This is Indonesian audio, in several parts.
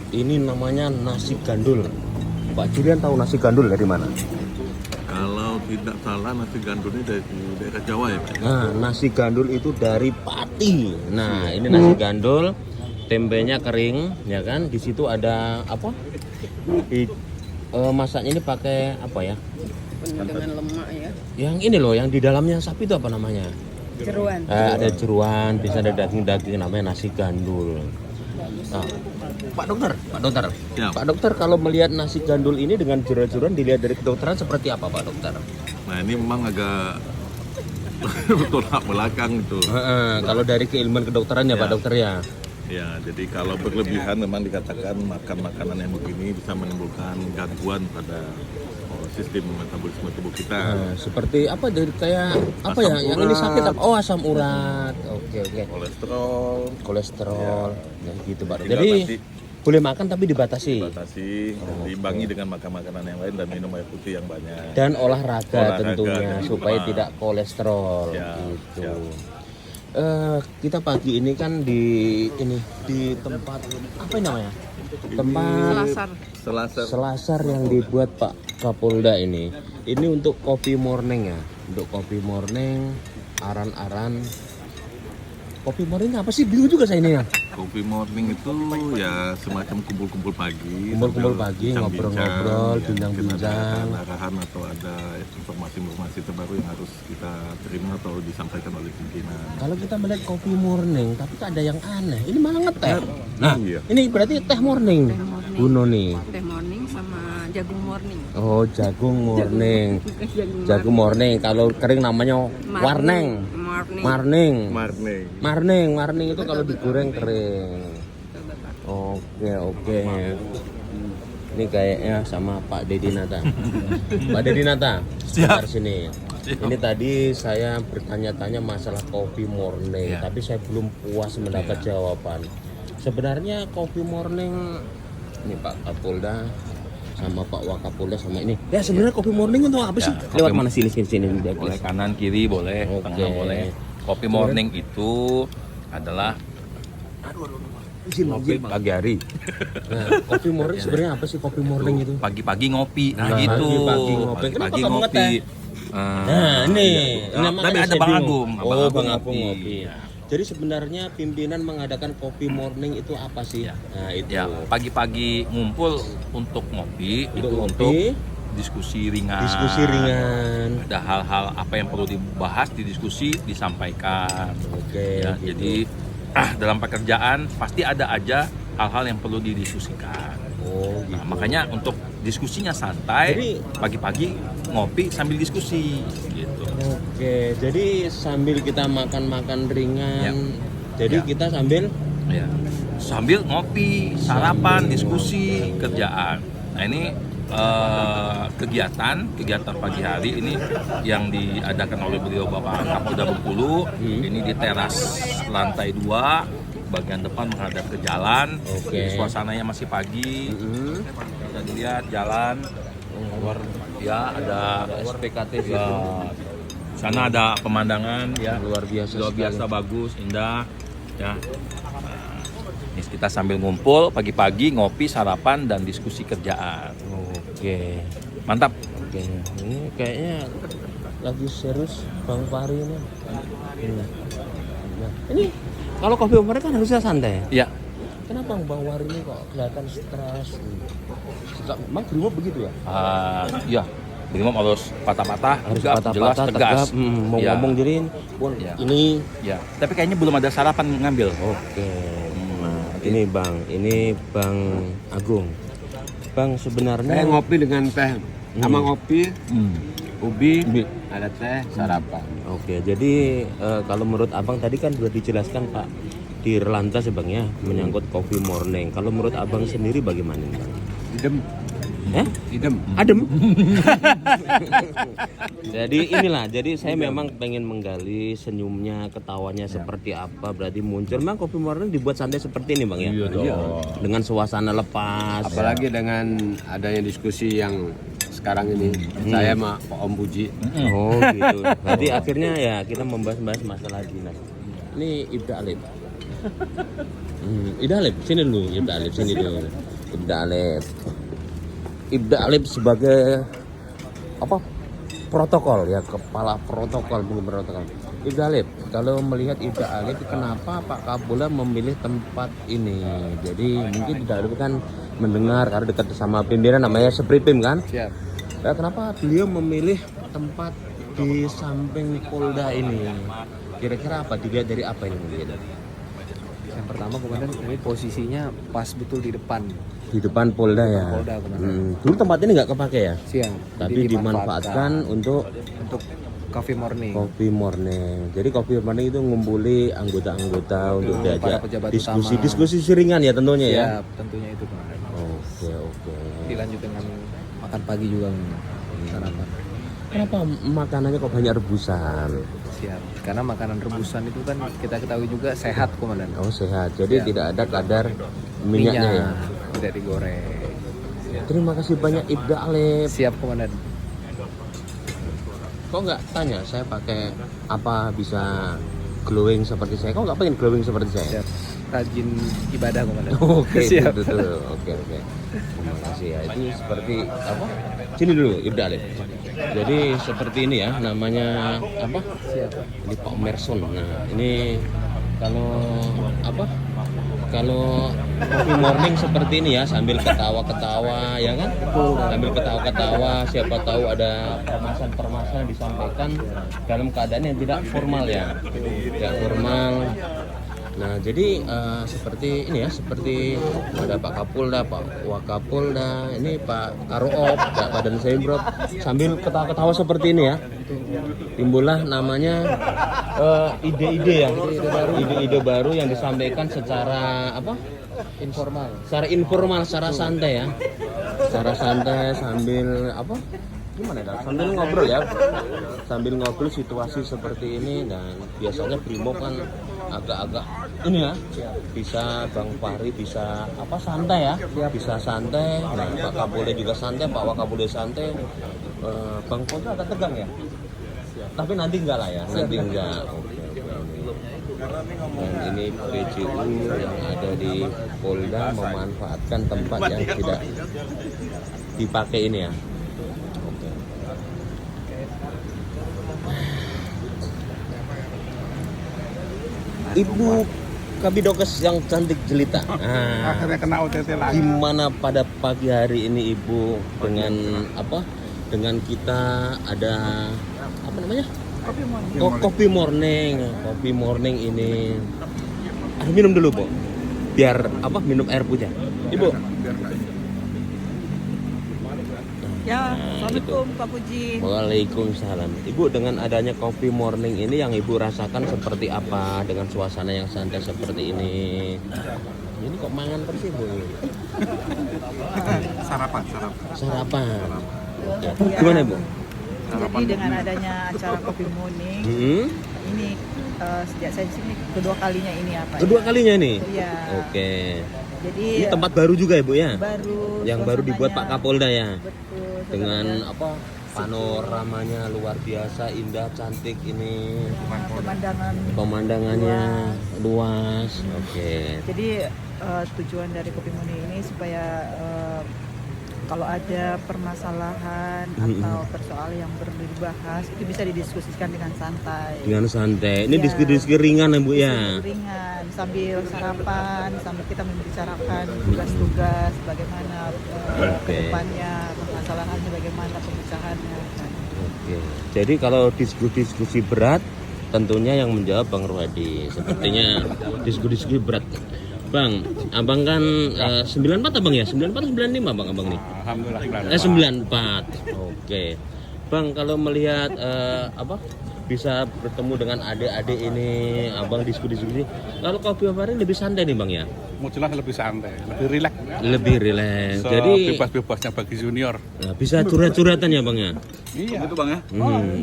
Ini namanya nasi gandul. Pak Julian tahu nasi gandul dari mana? Kalau tidak salah nasi gandul ini dari daerah Jawa ya Pak? Nah, nasi gandul itu dari Pati. Nah, ini nasi gandul, tempenya kering, ya kan? Di situ ada apa? Masaknya ini pakai apa ya? Dengan lemak ya. Yang ini loh, yang di dalamnya sapi itu apa namanya? Jeruan. Ada jeruan, bisa ada daging-daging, namanya nasi gandul. Nah, Pak dokter, Ya. Pak dokter, kalau melihat nasi gandul ini dengan jeruan-jeruan dilihat dari kedokteran seperti apa Pak dokter? Nah ini memang agak tolak belakang itu. Kalau dari keilmuan kedokteran ya Ya. Pak dokter ya. Ya, jadi kalau berlebihan memang dikatakan makan makanan yang begini bisa menimbulkan gangguan pada sistem metabolisme tubuh kita. Seperti apa dari kayak apa Asam ya? Yang ini urat. sakit apa? Oh, asam urat. Oke. Kolesterol Kolesterol. Ya, gitu Pak. tinggal Jadi nanti boleh makan tapi dibatasi. dibatasi, dan diimbangi dengan makan makanan yang lain dan minum air putih yang banyak. Dan olahraga Olahraga, tentunya jangan supaya lupa. tidak kolesterol Siap, gitu. siap. Kita pagi ini kan di tempat apa ini namanya? Tempat Selasar. selasar yang dibuat Pak Kapolda ini. Ini untuk kopi morning ya. Untuk kopi morning, aran-aran. Kopi morning apa sih? Bingung juga saya ini ya. Kopi morning itu ya semacam kumpul-kumpul pagi. Kumpul-kumpul sambil pagi, bincang-bincang, ngobrol-ngobrol, ya, bincang-bincang. mungkin ada arahan atau ada informasi-informasi terbaru yang harus kita terima atau disampaikan oleh pimpinan. Kalau kita melihat kopi morning, tapi kan ada yang aneh. Ini malah ngeteh. Nah, Iya. ini berarti teh morning. Teh morning. Kuno nih. Teh morning sama jagung morning. Oh, jagung morning. Jagung morning. Kalau kering namanya warneng. Morning. Marning. Marning itu kalau digoreng kering. Oke. Ini kayaknya sama Pak Dedi Nata. Pak Dedi Nata, sebentar sini. Ini tadi saya bertanya-tanya masalah kopi morning, tapi saya belum puas mendapat jawaban. Sebenarnya kopi morning ini Pak Kapolda sama Pak Wakapolda sama ini. Ya sebenarnya kopi morning untuk apa sih? Lewat mana sini. Boleh kanan kiri boleh, Oke. tengah boleh. Kopi morning itu adalah Ngopi pagi hari. Nah, kopi morning sebenarnya apa sih kopi morning itu? pagi-pagi ngopi. Nah, Nah, gitu. pagi-pagi ngopi. Kenapa Pagi-pagi kamu ngopi. ngeteh? Nah, ini Nah, makanya tapi ada saya Bang bingung. Agung. Oh, Bang Bang Agung Agung ngopi. ngopi. Jadi sebenarnya pimpinan mengadakan kopi morning itu apa sih? Ya. Nah, itu. Ya, pagi-pagi ngumpul untuk ngopi, itu ngopi, untuk diskusi ringan. diskusi ringan. Ada hal-hal apa yang perlu dibahas, didiskusi, disampaikan. Oke, Ya, gitu. jadi dalam pekerjaan pasti ada aja hal-hal yang perlu didiskusikan. Oh, gitu. Nah, makanya untuk diskusinya santai, Jadi- pagi-pagi ngopi sambil diskusi gitu. Oke, jadi sambil kita makan-makan ringan. Ya. Jadi Ya. kita sambil Ya. Sambil ngopi, sarapan, diskusi, kerjaan. Nah, ini kegiatan pagi hari ini yang diadakan oleh beliau Bapak Kapolda Bengkulu. Ini di teras lantai 2, bagian depan menghadap ke jalan. Oke. Jadi suasananya masih pagi. Bisa dilihat jalan. Ya, ada SPKT ya, sana ada pemandangan ya. luar biasa. Bagus, indah ya. Nah, ini kita sambil ngumpul pagi-pagi ngopi, sarapan dan diskusi kerjaan. Oke. Mantap. Oke, ini kayaknya lagi serius Bang Fahri ini. Nah, ini kalau kopi mereka kan harusnya santai. Ya, Kenapa Bang Fahri ini kok kelihatan stres? Emang Brimob begitu ya? ya. Brimob harus patah-patah, Harus tegap, jelas, patah-patah, tegas. tegap. Mau Ya, ngomong jadi Ya. ini. ya. Tapi kayaknya belum ada sarapan ngambil. Oke. Nah, ini Bang Agung. Bang sebenarnya Saya ngopi dengan teh sama ngopi, ubi, Ubi. ada teh, sarapan. Oke, jadi kalau menurut Abang tadi kan sudah dijelaskan Pak di Relantas ya Bang ya, menyangkut coffee morning. Kalau menurut Abang sendiri bagaimana Bang? Idem, idem. Adem. jadi saya memang pengen menggali senyumnya, ketawanya seperti apa, berarti muncul. Memang kopi morning dibuat santai seperti ini Bang ya? Iya. Dengan suasana lepas. Apalagi dengan adanya diskusi yang sekarang ini, saya sama Pak Om Puji. Oh gitu. Berarti akhirnya ya kita membahas masalah dinas. Ini Ibda Alif. Ibda Alif, sini dulu Ibda Alif, sini dulu. Ibda Alif sebagai apa? Protokol ya, kepala protokol, bukan protokol. Ibda Alif, kalau melihat Ibda Alif, kenapa Pak Kapolda memilih tempat ini? Jadi mungkin Ibda Alif kan mendengar karena dekat sama pimpinan namanya Sepripim kan? Siap. Nah, kenapa beliau memilih tempat di samping Polda ini? Kira-kira apa? Dilihat dari apa ini mungkin? Yang pertama komandan, ini posisinya pas betul di depan Di depan Polda ya. Polda, komandan. Dulu tempat ini nggak kepake ya, siang. tapi Jadi dimanfaatkan untuk coffee morning. Coffee Morning. Jadi Coffee Morning itu ngumpuli anggota-anggota untuk Para diajak pejabat diskusi ringan ya tentunya ya. Siap, tentunya itu komandan. Oke. Dilanjut dengan makan pagi juga komandan. Sarapan. Kenapa makanannya kok banyak rebusan? Siap. Karena makanan rebusan itu kan kita ketahui juga sehat komandan. Oh sehat. Jadi Ya. tidak ada kadar minyaknya ya. Tidak digoreng. Terima kasih banyak Ibda Alif. Siap komandan. Kok nggak tanya saya pakai apa bisa glowing seperti saya? Kok nggak pengen glowing seperti saya? Siap. Rajin ibadah komandan. Oke, Siap. betul. Oke. Terima kasih ya. Itu seperti apa? Sini dulu Ibda Alif. Jadi seperti ini ya, namanya apa? Siap. Ini Pak Merson. Nah, ini kalau apa? Kalau Coffee Morning seperti ini ya, sambil ketawa-ketawa ya kan? Sambil ketawa-ketawa, siapa tahu ada permasalahan-permasalahan disampaikan dalam keadaan yang tidak formal ya. Tidak formal. Nah, jadi seperti ini ya, seperti ada Pak Kapolda, Pak Wakapolda, ini Pak Karoop, Pak Badan Semprot, sambil ketawa-ketawa seperti ini ya. Timbullah namanya ide-ide ya, ide-ide baru yang disampaikan secara apa? Informal. Secara informal, secara santai ya. Secara santai sambil apa? Gimana ya? Sambil ngobrol ya. Sambil ngobrol situasi seperti ini dan biasanya Brimob kan agak-agak ini ya. Bisa Bang Fahri bisa apa santai ya. Bisa santai. Nah, Pak Kapolda juga santai, Pak Wakapolda santai. Bang Polda agak tegang ya. Tapi nanti enggak lah ya. Nanti enggak. Oke. Dan ini PJU yang ada di Polda memanfaatkan tempat yang tidak dipakai ini ya. Oke. Ibu Kabidokes yang cantik jelita. Nah, Akhirnya kena OTT lagi. gimana pada pagi hari ini Ibu dengan apa? Dengan kita ada apa namanya? Kopi morning. Kopi morning ini. Minum dulu, Bu. Biar apa? Minum air putih. Ibu. Ya, Assalamualaikum Pak Puji. Waalaikumsalam. Ibu, dengan adanya Coffee Morning ini yang Ibu rasakan seperti apa dengan suasana yang santai seperti ini? Ini kok mangan terus Ibu? Sarapan. Oke. Gimana Ibu? Jadi dengan adanya acara Coffee Morning ini sejak saya di sini kedua kalinya ini apa? Kedua kalinya ini? Iya. Oke. Jadi Ini tempat baru juga Ibu ya? baru Yang baru dibuat Pak suasananya. Kapolda ya? Betul. Dengan apa? Panoramanya luar biasa, indah, cantik ini. Pemandangan. Pemandangannya luas. Oke. Jadi tujuan dari Coffee Morning ini supaya kalau ada permasalahan atau persoalan yang perlu dibahas itu bisa didiskusikan dengan santai. Dengan santai. Ini Iya. diskusi ringan ya Bu ya? Ringan sambil sarapan, sambil kita membicarakan tugas-tugas bagaimana Oke. ke depannya, permasalahannya bagaimana pemecahannya. Oke. Jadi kalau diskusi berat tentunya yang menjawab Bang Ruhadi. Sepertinya diskusi berat. Bang, abang kan 94 abang ya? 94 atau 95 bang abang nih? Alhamdulillah. 94. Oke. Bang, kalau melihat apa bisa bertemu dengan adik-adik ini, abang diskusi. Kalau Kopi Fahri lebih santai nih bang ya? Mau jelas lebih santai, lebih rileks. Lebih rileks. Jadi Bebas-bebasnya bagi junior. nah, bisa curhat-curhatan ya bang ya? Iya. Itu bang ya?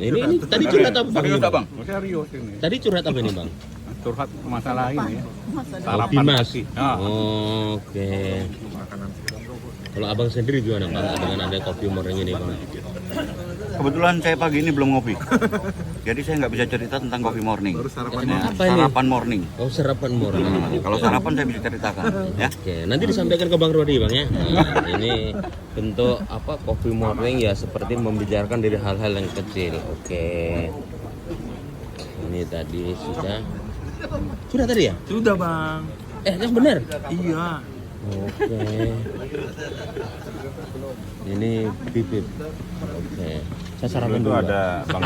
Ini tadi curhat apa bang? Serius ini, bang? Serius ini. Tadi curhat apa ini bang? Curhat masalah ini ya. Oh, Dimas. Nah. Oke. Kalau abang sendiri gimana bang dengan ada Coffee Morning ini bang? Kebetulan saya pagi ini belum ngopi. Jadi saya nggak bisa cerita tentang coffee morning. Apa ini? Sarapan morning. Oh, sarapan morning. Kalau sarapan saya bisa ceritakan, ya. Oke, nanti disampaikan ke Bang Rodi, Bang ya. Nah, ini bentuk apa coffee morning ya, seperti membicarakan dari hal-hal yang kecil. Oke. Ini tadi sudah tadi ya? Sudah bang. Yang benar? Iya. Oke. Ini bibit. Oke. Saya sarapan dulu. ada Bang